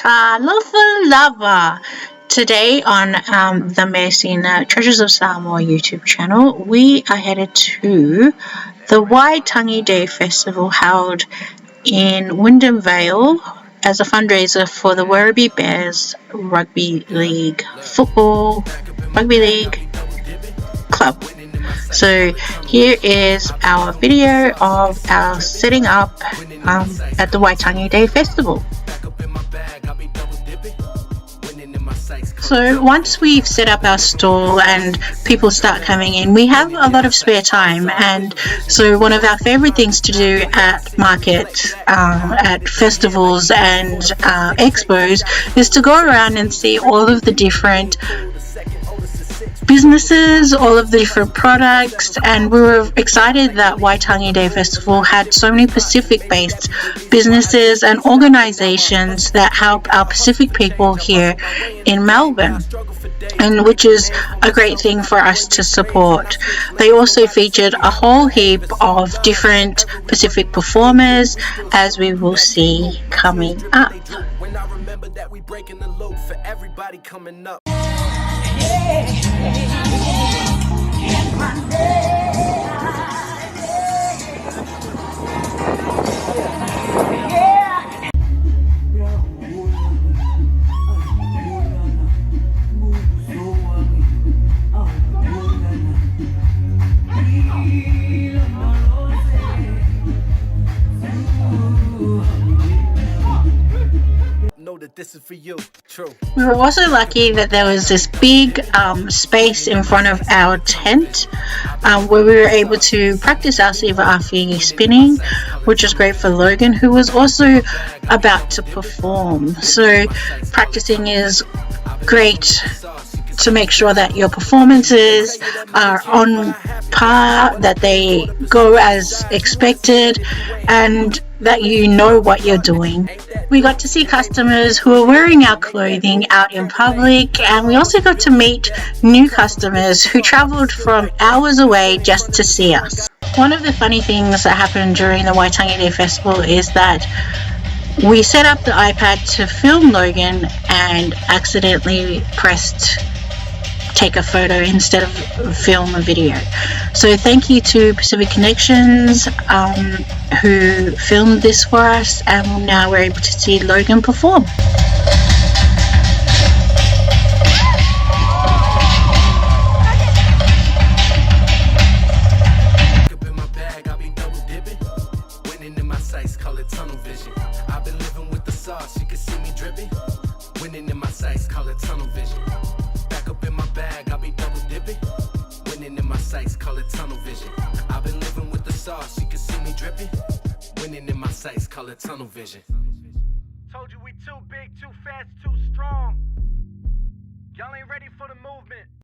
Talofa Lava. Today on the Measina Treasures of Samoa YouTube channel, we are headed to the Waitangi Day Festival held in Wyndham Vale as a fundraiser for the Werribee Bears Rugby League Club. So here is our video of our setting up at the Waitangi Day Festival. So once we've set up our stall and people start coming in, we have a lot of spare time, and so one of our favorite things to do at market, at festivals and expos is to go around and see all of the different businesses, all of the different products, and we were excited that Waitangi Day Festival had so many Pacific-based businesses and organizations that help our Pacific people here in Melbourne, and which is a great thing for us to support. They also featured a whole heap of different Pacific performers, as we will see coming up. When I remember that we breaking the loop for everybody coming up. That this is for you. True. We were also lucky that there was this big space in front of our tent where we were able to practice our Siva Afi spinning, which was great for Logan, who was also about to perform. So practicing is great to make sure that your performances are on par, that they go as expected, and that you know what you're doing. We got to see customers who were wearing our clothing out in public, and we also got to meet new customers who travelled from hours away just to see us. One of the funny things that happened during the Waitangi Day Festival is that we set up the iPad to film Logan and accidentally pressed take a photo instead of film a video. So thank you to Pacific Connections who filmed this for us, and now we're able to see Logan perform. Call it tunnel vision. Told you we too big, too fast, too strong. Y'all ain't ready for the movement.